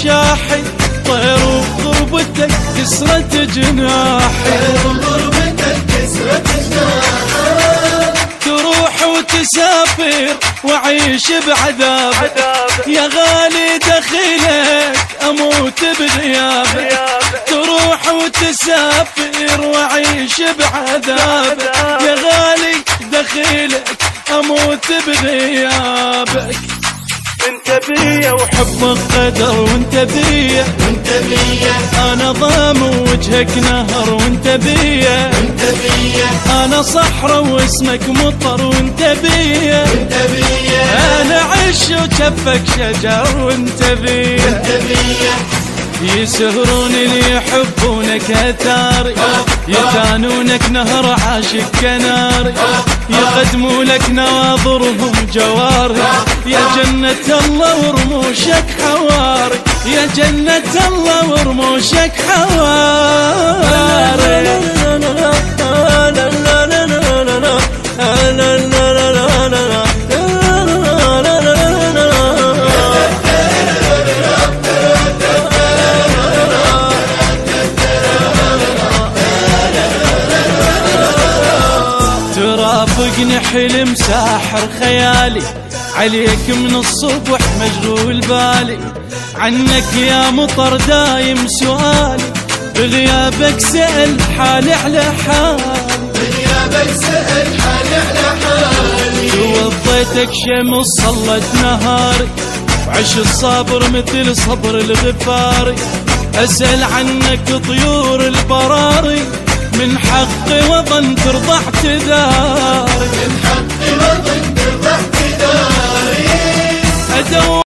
شاحي، طير وغربتك كسرت جناحي، تروح وتسافر وعيش بعذابك، يا غالي دخيلك اموت بغيابك، تروح وتسافر وعيش بعذابك، يا غالي دخيلك اموت بغيابك. انت بيا وحبك قدر، وانت بيا انا ضام ووجهك نهر، وانت بيا انا صحرا واسمك مطر، وانت بيا انا عش وجفك شجر، وانت بيا يسهرون اللي يحبونك اثاري، يتانونك نهر عاشق كناري، يقدموا لك نواظرهم جواري، يا جنة الله ورموشك حواري، يا جنة الله ورموشك حواري. ترافقني حلم ساحر خيالي، عليك من الصبح مشغول بالي، عنك يا مطر دايم سؤالي، بغيابك سأل حالي على حالي، توضيتك شمس صلت نهاري، وعش الصابر مثل صبر الغفاري، أسأل عنك طيور البراري، من حقي وظن ترضى اعتذاري، من حقي وظن ترضى اعتذاري.